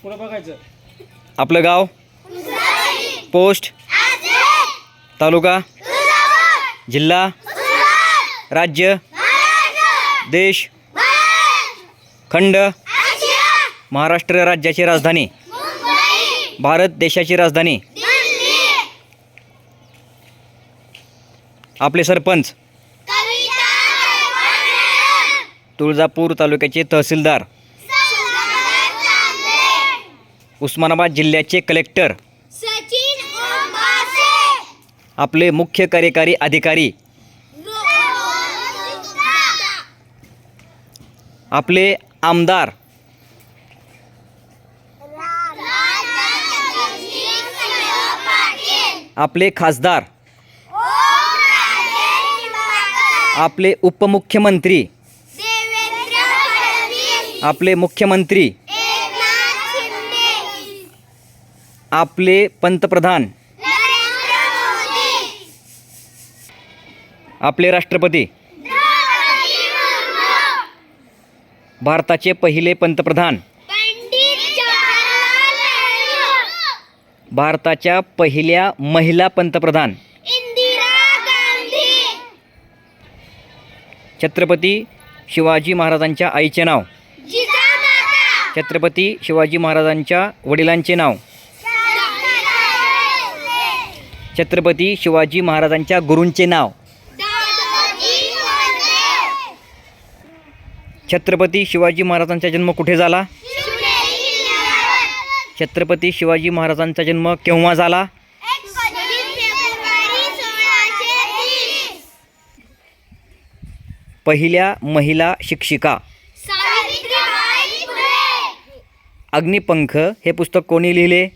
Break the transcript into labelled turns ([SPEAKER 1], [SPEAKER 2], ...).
[SPEAKER 1] पुढे बघायचं.
[SPEAKER 2] आपलं गाव, पोस्ट, तालुका, जिल्हा, राज्य, देश, खंड, महाराष्ट्र राज्याची राजधानी, भारत देशाची राजधानी, आपले सरपंच, तुळजापूर तालुक्याचे तहसीलदार, उस्मानाबाद जिल्ह्याचे कलेक्टर, आपले मुख्य कार्यकारी अधिकारी, आपले आमदार, आपले खासदार, आपले उपमुख्यमंत्री, आपले मुख्यमंत्री, आपले पंतप्रधान, आपले राष्ट्रपती, भारताचे पहिले पंतप्रधान, भारताच्या पहिल्या महिला पंतप्रधान, छत्रपती शिवाजी महाराजांच्या आईचे नाव, छत्रपती शिवाजी महाराजांच्या वडिलांचे नाव, छत्रपती शिवाजी महाराजांच्या गुरूंचे नाव, छत्रपती शिवाजी महाराजांचा जन्म कुठे झाला, छत्रपती शिवाजी महाराजांचा जन्म केव्हा झाला, पहिल्या महिला शिक्षिका, अग्निपंख हे पुस्तक कोणी लिहिले,